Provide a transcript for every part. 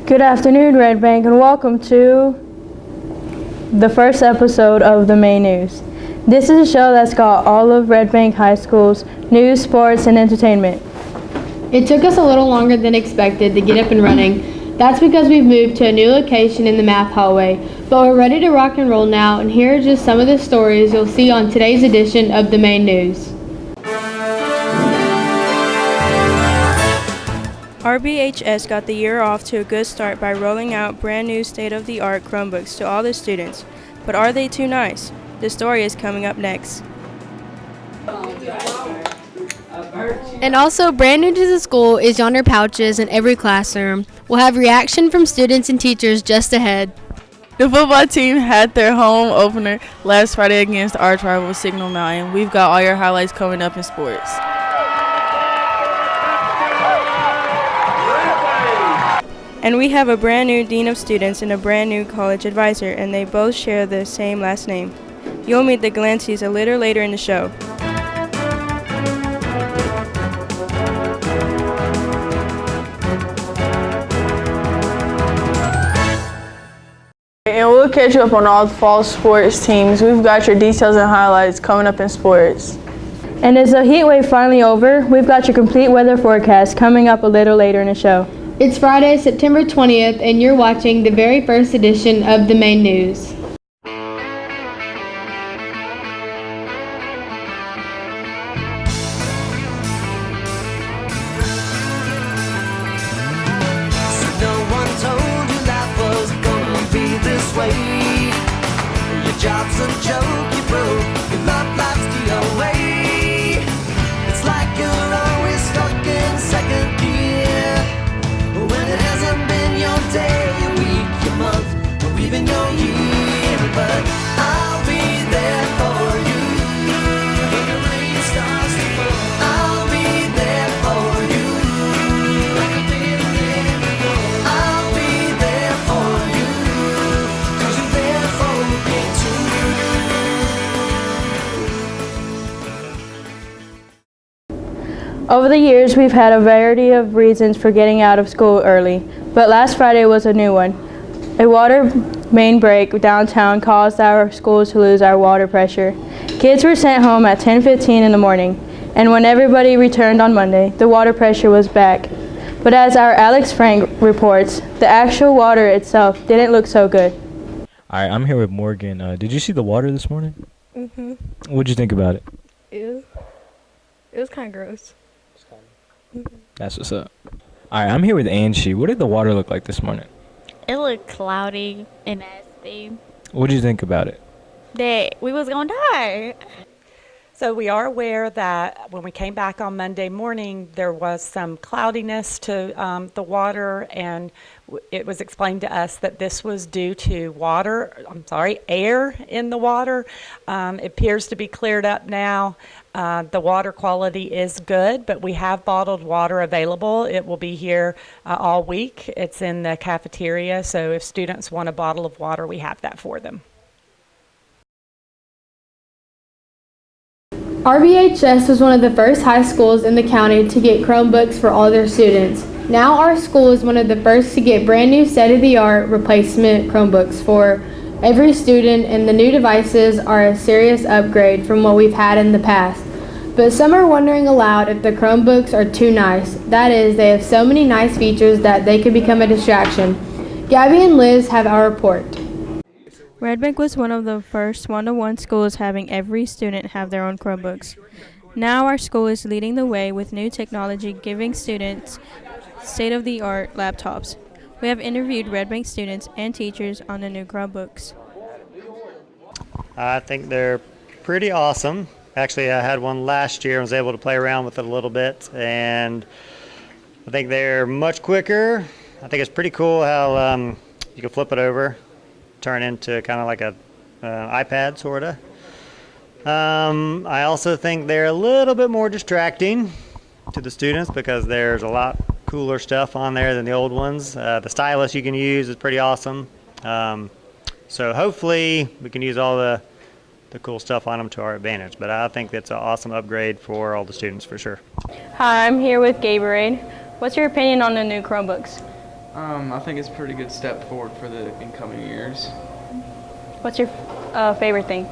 Good afternoon, Red Bank, and welcome to the first episode of the Main News. This is a show that's got all of Red Bank High School's news, sports, and entertainment. It took us a little longer than expected to get up and running. That's because we've moved to a new location in the math hallway, but we're ready to rock and roll now, and here are just some of the stories you'll see on today's edition of the Main News. RBHS got the year off to a good start by rolling out brand new state-of-the-art Chromebooks to all the students. But are they too nice? The story is coming up next. And also, brand new to the school is yonder pouches in every classroom. We'll have reaction from students and teachers just ahead. The football team had their home opener last Friday against arch rival Signal Mountain. We've got all your highlights coming up in sports. And we have a brand new dean of students and a brand new college advisor, and they both share the same last name. You'll meet the Glancies a little later in the show. And we'll catch you up on all the fall sports teams. We've got your details and highlights coming up in sports. And is the heat wave finally over? We've got your complete weather forecast coming up a little later in the show. It's Friday, September 20th, and you're watching the very first edition of the Main News. No one told you life was gonna be this way. Your job's a joke, you broke, your love life's the way. It's like you're always stuck in second gear, when it hasn't been your day, your week, your month, or even your year. But I'll be there for you when the rain starts to fall. I'll be there for you like I've been there before. I'll be there for you 'cause you're there for me too. Over the years, we've had a variety of reasons for getting out of school early, but last Friday was a new one. A water main break downtown caused our school to lose our water pressure. Kids were sent home at 10:15 in the morning, and when everybody returned on Monday, the water pressure was back. But as our Alex Frank reports, the actual water itself didn't look so good. All right, I'm here with Morgan. Did you see the water this morning? What'd you think about it? Ew. It was kind of gross. That's what's up. All right, I'm here with Angie. What did the water look like this morning? It looked cloudy and nasty. What'd you think about it? That we was gonna die. So we are aware that when we came back on Monday morning, there was some cloudiness to the water, and it was explained to us that this was due to air in the water. It appears to be cleared up now. The water quality is good, but we have bottled water available. It will be here all week. It's in the cafeteria, so if students want a bottle of water, we have that for them. RBHS was one of the first high schools in the county to get Chromebooks for all their students. Now our school is one of the first to get brand new state-of-the-art replacement Chromebooks for every student, and the new devices are a serious upgrade from what we've had in the past. But some are wondering aloud if the Chromebooks are too nice. That is, they have so many nice features that they could become a distraction. Gabby and Liz have our report. Red Bank was one of the first one-to-one schools having every student have their own Chromebooks. Now our school is leading the way with new technology, giving students state-of-the-art laptops. We have interviewed Red Bank students and teachers on the new Chromebooks. I think they're pretty awesome. Actually, I had one last year and was able to play around with it a little bit, and I think they're much quicker. I think it's pretty cool how you can flip it over, turn into kind of like a iPad sort of. I also think they're a little bit more distracting to the students because there's a lot cooler stuff on there than the old ones. The stylus you can use is pretty awesome. So hopefully we can use all the cool stuff on them to our advantage. But I think it's an awesome upgrade for all the students for sure. Hi, I'm here with Gatorade. What's your opinion on the new Chromebooks? I think it's a pretty good step forward for the incoming years. What's your favorite thing?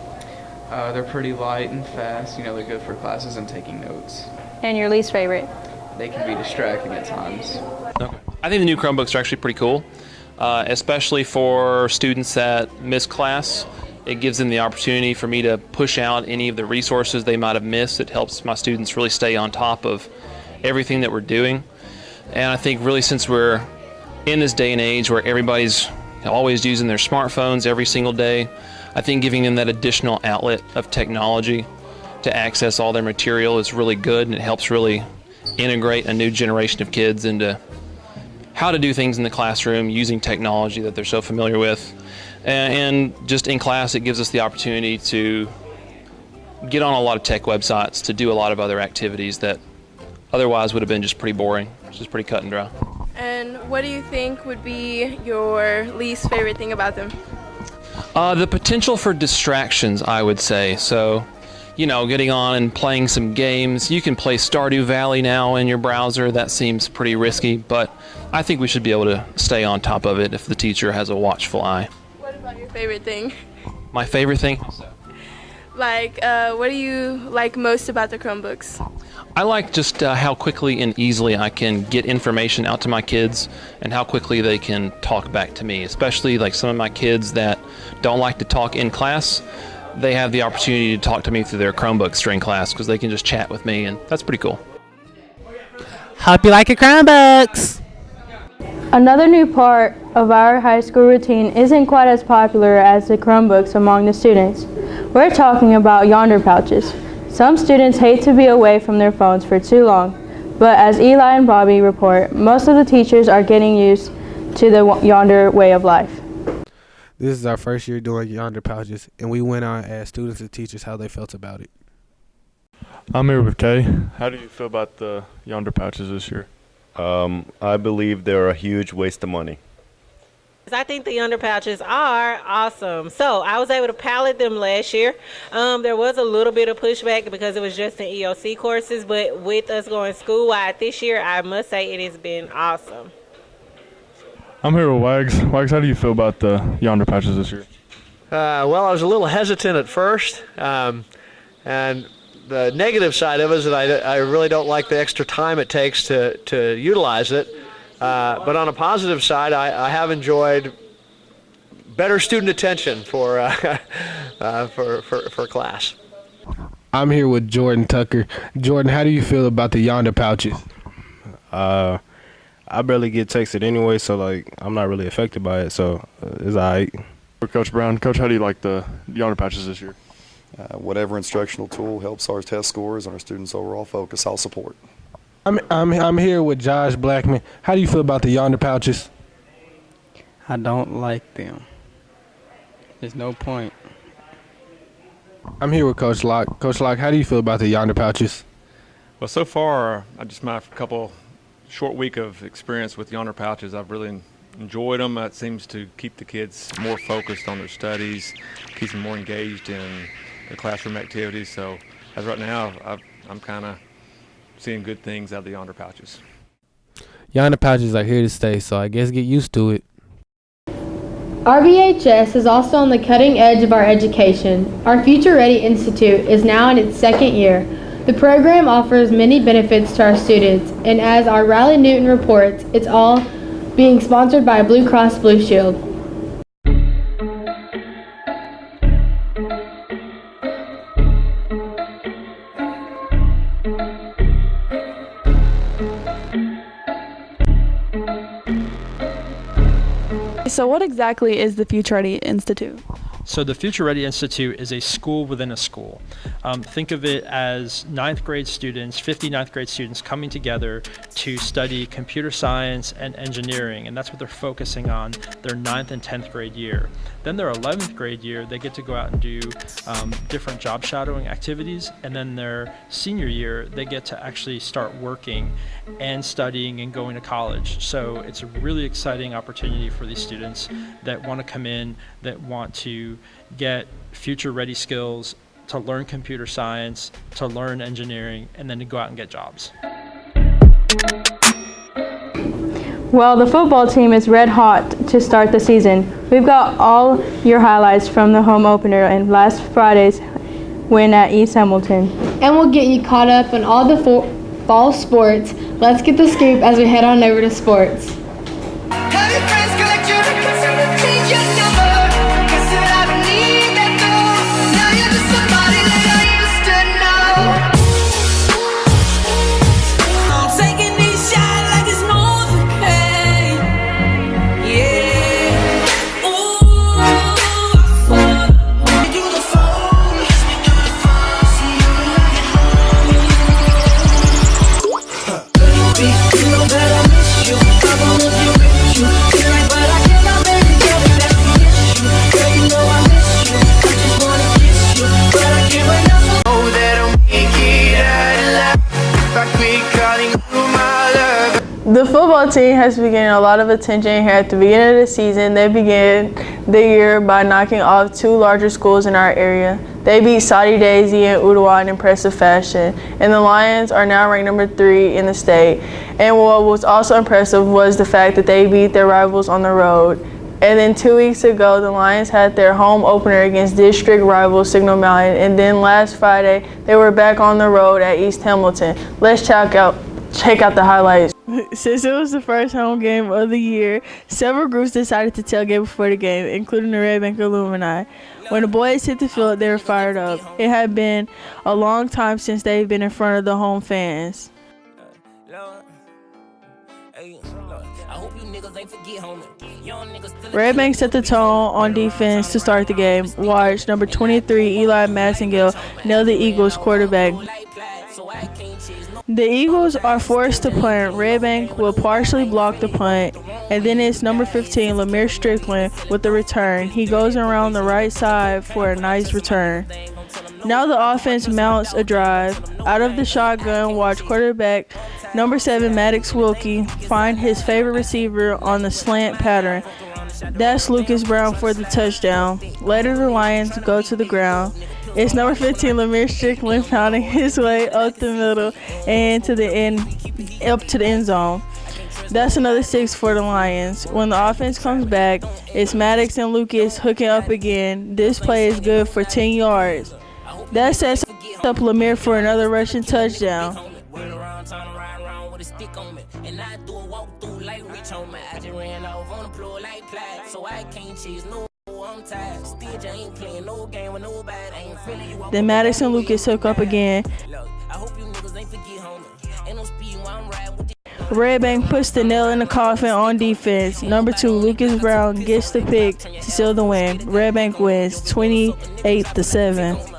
They're pretty light and fast. They're good for classes and taking notes. And your least favorite? They can be distracting at times. Okay. I think the new Chromebooks are actually pretty cool, especially for students that miss class. It gives them the opportunity for me to push out any of the resources they might have missed. It helps my students really stay on top of everything that we're doing. And I think really since we're in this day and age where everybody's always using their smartphones every single day, I think giving them that additional outlet of technology to access all their material is really good, and it helps really integrate a new generation of kids into how to do things in the classroom using technology that they're so familiar with. And just in class, it gives us the opportunity to get on a lot of tech websites, to do a lot of other activities that otherwise would have been just pretty boring, just pretty cut and dry. And what do you think would be your least favorite thing about them? The potential for distractions, I would say. So, getting on and playing some games. You can play Stardew Valley now in your browser. That seems pretty risky, but I think we should be able to stay on top of it if the teacher has a watchful eye. What about your favorite thing? My favorite thing? What do you like most about the Chromebooks? I like just how quickly and easily I can get information out to my kids and how quickly they can talk back to me, especially like some of my kids that don't like to talk in class. They have the opportunity to talk to me through their Chromebooks during class because they can just chat with me, and that's pretty cool. Hope you like your Chromebooks! Another new part of our high school routine isn't quite as popular as the Chromebooks among the students. We're talking about yonder pouches. Some students hate to be away from their phones for too long, but as Eli and Bobby report, most of the teachers are getting used to the yonder way of life. This is our first year doing yonder pouches, and we went on and asked students and teachers how they felt about it. I'm here with Kay. How do you feel about the yonder pouches this year? I believe they're a huge waste of money. I think the yonder pouches are awesome. So I was able to pilot them last year. There was a little bit of pushback because it was just in EOC courses, but with us going school-wide this year, I must say it has been awesome. I'm here with Wags. Wags, how do you feel about the yonder pouches this year? Well, I was a little hesitant at first, and the negative side of it is that I really don't like the extra time it takes to utilize it. But on a positive side, I have enjoyed better student attention for class. I'm here with Jordan Tucker. Jordan, how do you feel about the yonder pouches? I barely get texted anyway, so I'm not really affected by it, so it's all right. Coach Brown, Coach, how do you like the yonder pouches this year? Whatever instructional tool helps our test scores and our students' overall focus, I'll support. I'm here with Josh Blackman. How do you feel about the yonder pouches? I don't like them. There's no point. I'm here with Coach Locke. Coach Locke, how do you feel about the yonder pouches? Well, so far, I just my couple short week of experience with yonder pouches, I've really enjoyed them. It seems to keep the kids more focused on their studies, keeps them more engaged in the classroom activities. So as right now, I'm kind of seeing good things out of the yonder pouches. Yonder pouches are here to stay, so I guess get used to it. RBHS is also on the cutting edge of our education. Our Future Ready Institute is now in its second year. The program offers many benefits to our students, and as our Riley Newton reports, it's all being sponsored by Blue Cross Blue Shield. So what exactly is the Future Ready Institute? So the Future Ready Institute is a school within a school. Think of it as 9th grade students, 50 9th grade students coming together to study computer science and engineering, and that's what they're focusing on their 9th and 10th grade year. Then their 11th grade year, they get to go out and do different job shadowing activities, and then their senior year, they get to actually start working and studying and going to college. So it's a really exciting opportunity for these students that want to come in, that want to get future ready skills, to learn computer science, to learn engineering, and then to go out and get jobs. Well, the football team is red hot to start the season. We've got all your highlights from the home opener and last Friday's win at East Hamilton. And we'll get you caught up on all the fall sports. Let's get the scoop as we head on over to sports. The football team has been getting a lot of attention here at the beginning of the season. They began the year by knocking off two larger schools in our area. They beat Saudi Daisy and Udawa in impressive fashion, and the Lions are now ranked number 3 in the state. And what was also impressive was the fact that they beat their rivals on the road. And then 2 weeks ago, the Lions had their home opener against district rival Signal Mountain, and then last Friday, they were back on the road at East Hamilton. Let's check out the highlights. Since it was the first home game of the year, several groups decided to tailgate before the game, including the Red Bank alumni. When the boys hit the field, they were fired up. It had been a long time since they've been in front of the home fans. Red Bank set the tone on defense to start the game. Watch number 23, Eli Massengill, nail the Eagles quarterback. The Eagles are forced to punt. Red Bank will partially block the punt, and then it's number 15, Lemire Strickland, with the return. He goes around the right side for a nice return. Now the offense mounts a drive. Out of the shotgun, watch quarterback number 7, Maddox Wilkie, find his favorite receiver on the slant pattern. That's Lucas Brown for the touchdown. Later, the Lions go to the ground. It's number 15, Lemire Strickland, pounding his way up the middle and to the up to the end zone. That's another 6 for the Lions. When the offense comes back, it's Maddox and Lucas hooking up again. This play is good for 10 yards. That sets up Lemire for another rushing touchdown. Then Maddox and Lucas hook up again. Red Bank puts the nail in the coffin on defense. Number 2, Lucas Brown gets the pick to seal the win. Red Bank wins 28-7.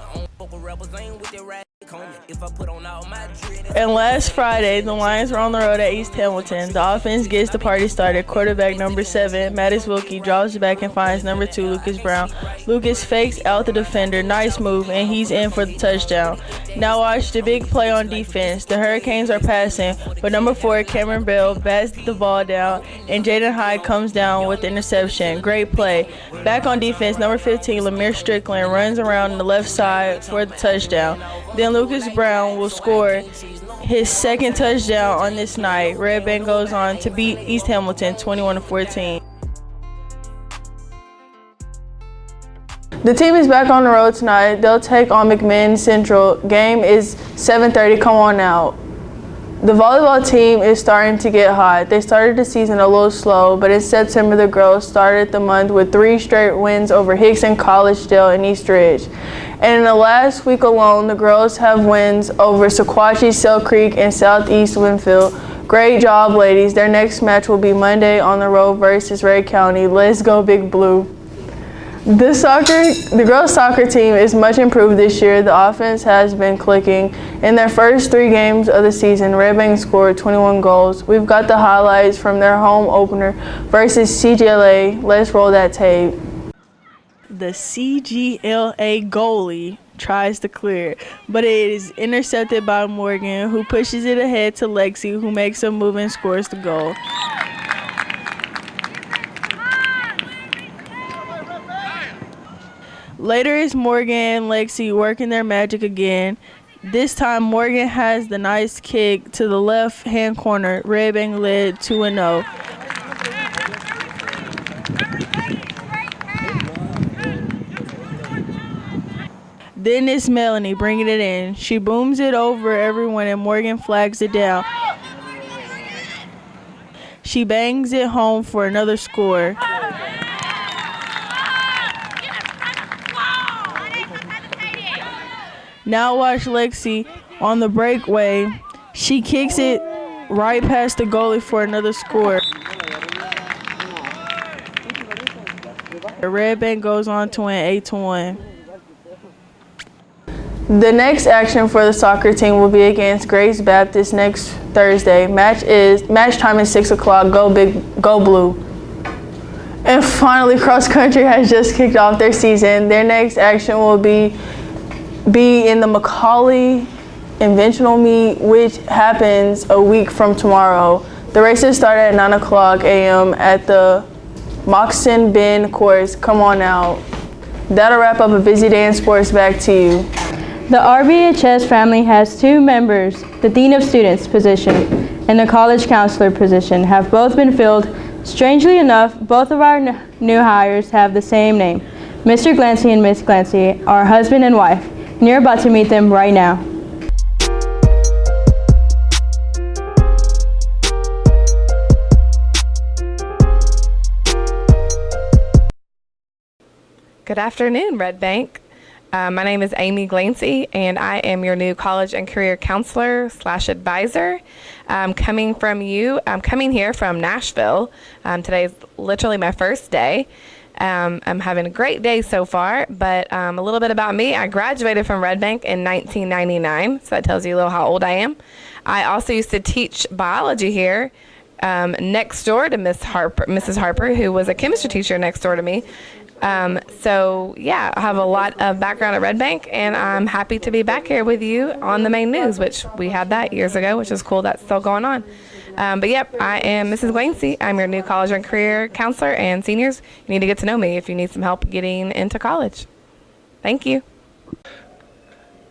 And last Friday, the Lions were on the road at East Hamilton. The offense gets the party started. Quarterback number 7, Maddox Wilkie, draws back and finds number 2, Lucas Brown. Lucas fakes out the defender. Nice move, and he's in for the touchdown. Now watch the big play on defense. The Hurricanes are passing, but number 4, Cameron Bell, bats the ball down, and Jaden Hyde comes down with the interception. Great play. Back on defense, number 15, Lemire Strickland, runs around the left side for the touchdown. Then Lucas Brown will score his second touchdown on this night. Red Bank goes on to beat East Hamilton 21-14. The team is back on the road tonight. They'll take on McMinn Central. Game is 7:30. Come on out. The volleyball team is starting to get hot. They started the season a little slow, but in September the girls started the month with 3 straight wins over Hickson, Collegedale, and East Ridge. And in the last week alone, the girls have wins over Sequatchie, Sale Creek, and Southeast Winfield. Great job, ladies. Their next match will be Monday on the road versus Ray County. Let's go, Big Blue. The girls' soccer team is much improved this year. The offense has been clicking. In their first 3 games of the season, Red Bank scored 21 goals. We've got the highlights from their home opener versus CGLA. Let's roll that tape. The CGLA goalie tries to clear, but it is intercepted by Morgan, who pushes it ahead to Lexi, who makes a move and scores the goal. Later is Morgan and Lexi working their magic again. This time Morgan has the nice kick to the left-hand corner. Red Bank led 2-0. Then it's Melanie bringing it in. She booms it over everyone and Morgan flags it down. She bangs it home for another score. Now watch Lexi on the breakaway. She kicks it right past the goalie for another score. The Red Bank goes on to win 8-1. The next action for the soccer team will be against Grace Baptist next Thursday. Match time is 6 o'clock. Go Big, go Blue. And finally, cross country has just kicked off their season. Their next action will be in the Macaulay Inventional Meet, which happens a week from tomorrow. The races start at 9 o'clock a.m. at the Moxon Bend course. Come on out. That'll wrap up a busy day in sports. Back to you. The RBHS family has 2 members. The Dean of Students position and the College Counselor position have both been filled. Strangely enough, both of our new hires have the same name. Mr. Glancy and Miss Glancy are husband and wife, and you're about to meet them right now. Good afternoon, Red Bank. My name is Amy Glancy, and I am your new college and career counselor / advisor. I'm coming here from Nashville. Today is literally my first day. I'm having a great day so far, but a little bit about me. I graduated from Red Bank in 1999, so that tells you a little how old I am. I also used to teach biology here next door to Mrs. Harper, who was a chemistry teacher next door to me. So yeah, I have a lot of background at Red Bank, and I'm happy to be back here with you on the main news, which we had that years ago, which is cool. That's still going on. But yep, I am Mrs. Glancy. I'm your new college and career counselor, and seniors, you need to get to know me if you need some help getting into college. Thank you.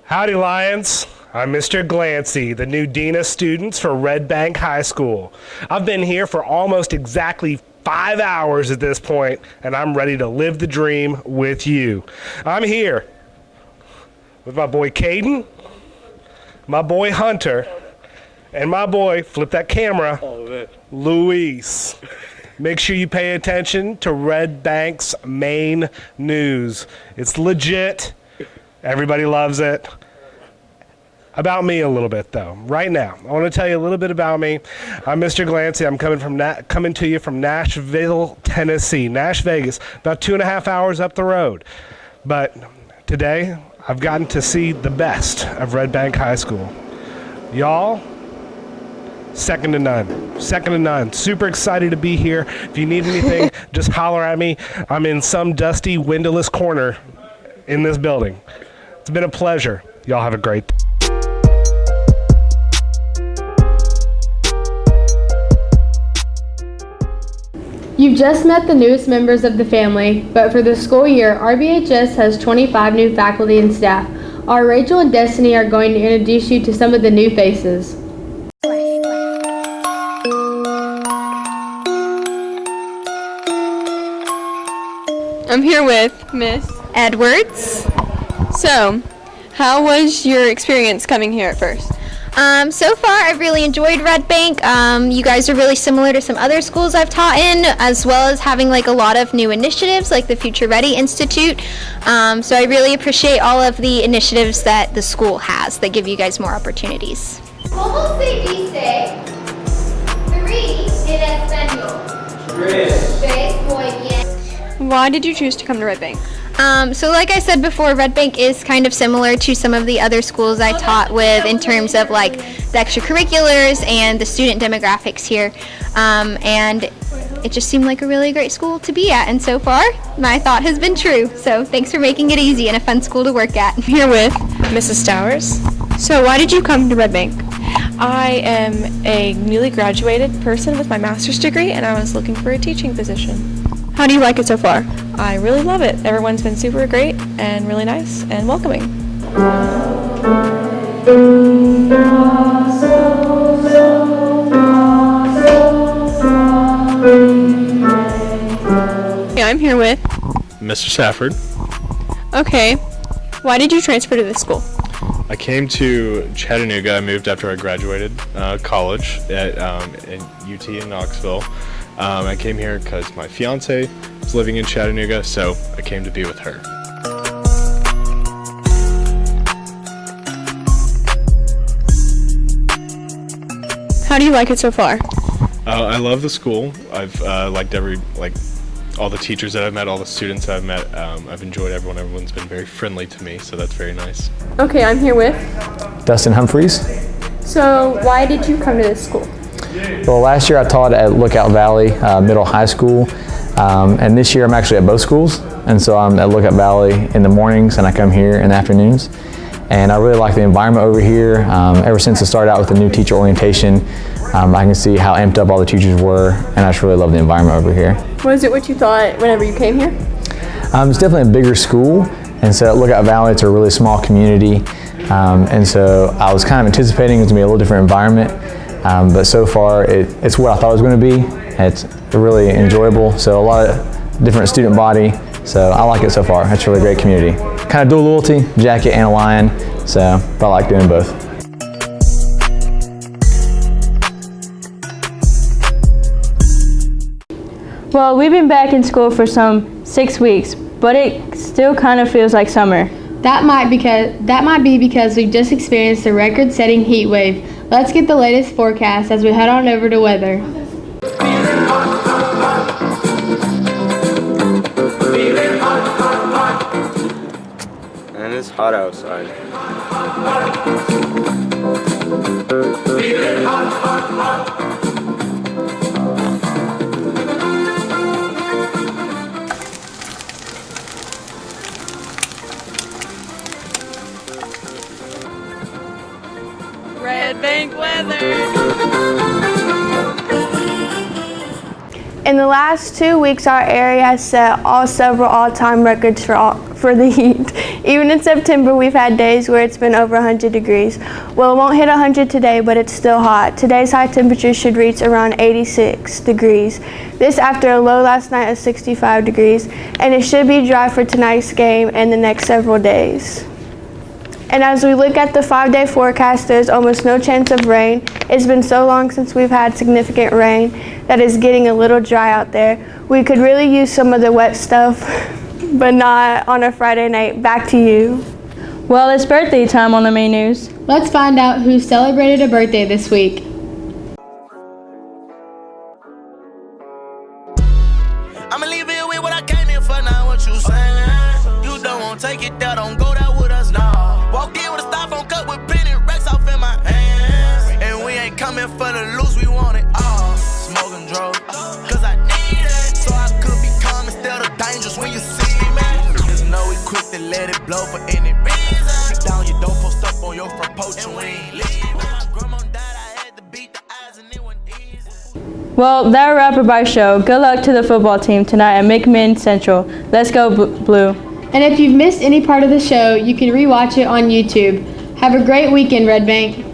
Howdy, Lions. I'm Mr. Glancy, the new Dean of Students for Red Bank High School. I've been here for almost exactly 5 hours at this point, and I'm ready to live the dream with you. I'm here with my boy Caden, my boy Hunter, and my boy, flip that camera, Luis. Make sure you pay attention to Red Bank's main news. It's legit. Everybody loves it. About me a little bit, though. Right now, I want to tell you a little bit about me. I'm Mr. Glancy. I'm coming to you from Nashville, Tennessee. Nash Vegas, about 2.5 hours up the road. But today, I've gotten to see the best of Red Bank High School. Y'all, second to none. Second to none. Super excited to be here. If you need anything, just holler at me. I'm in some dusty, windowless corner in this building. It's been a pleasure. Y'all have a great day. You've just met the newest members of the family, but for the school year, RBHS has 25 new faculty and staff. Our Rachel and Destiny are going to introduce you to some of the new faces. I'm here with Miss Edwards. So, how was your experience coming here at first? So far, I've really enjoyed Red Bank. You guys are really similar to some other schools I've taught in, as well as having like a lot of new initiatives like the Future Ready Institute. So I really appreciate all of the initiatives that the school has that give you guys more opportunities. ¿Cómo se dice 3 en español? Tres. Muy bien. Why did you choose to come to Red Bank? So like I said before, Red Bank is kind of similar to some of the other schools I taught with in terms of like the extracurriculars and the student demographics here. And it just seemed like a really great school to be at, and so far my thought has been true. So thanks for making it easy and a fun school to work at. I'm here with Mrs. Stowers. So why did you come to Red Bank? I am a newly graduated person with my master's degree, and I was looking for a teaching position. How do you like it so far? I really love it. Everyone's been super great and really nice and welcoming. Yeah, I'm here with Mr. Safford. Okay. Why did you transfer to this school? I came to Chattanooga. I moved after I graduated college at UT in Knoxville. I came here because my fiance was living in Chattanooga, so I came to be with her. How do you like it so far? I love the school. I've liked all the teachers that I've met, all the students that I've met. I've enjoyed everyone. Everyone's been very friendly to me, so that's very nice. Okay, I'm here with Dustin Humphreys. So, why did you come to this school? Well, last year I taught at Lookout Valley Middle High School, and this year I'm actually at both schools. And so I'm at Lookout Valley in the mornings, and I come here in the afternoons. And I really like the environment over here. Ever since I started out with the new teacher orientation, I can see how amped up all the teachers were, and I just really love the environment over here. Was it what you thought whenever you came here? It's definitely a bigger school, and so at Lookout Valley it's a really small community, and so I was kind of anticipating it was going to be a little different environment, but so far it's what I thought it was going to be. It's really enjoyable, so a lot of different student body, so I like it so far. It's a really great community. Kind of dual loyalty, Jacket and a Lion, so I like doing both. Well, we've been back in school for some 6 weeks, but it still kind of feels like summer. That might be because we've just experienced a record-setting heat wave. Let's get the latest forecast as we head on over to weather. And it's hot outside. Red Bank weather. In the last 2 weeks, our area has set several all-time records for the heat. Even in September, we've had days where it's been over 100 degrees. Well, it won't hit 100 today, but it's still hot. Today's high temperature should reach around 86 degrees. This after a low last night of 65 degrees, and it should be dry for tonight's game and the next several days. And as we look at the 5-day forecast, there's almost no chance of rain. It's been so long since we've had significant rain that it's getting a little dry out there. We could really use some of the wet stuff, but not on a Friday night. Back to you. Well, it's birthday time on the main news. Let's find out who celebrated a birthday this week. I'ma leave it with what I came in for, now what you saying? You don't want to take it there, don't go there with us now. Walked in with a styrofoam cup with penny racks off in my hands. And we ain't coming for the loose, we want it all. Smoking drugs, cause I need it. So I could be calm instead of dangerous when you see me. Just know we quick to let it blow for any reason. Kick down your door, post up on your front porch and we ain't leaving. My grandma died, I had to beat the eyes and it wasn't easy. Well, that wraps up our show. Good luck to the football team tonight at McMinn Central. Let's go Blue. And if you've missed any part of the show, you can rewatch it on YouTube. Have a great weekend, Red Bank.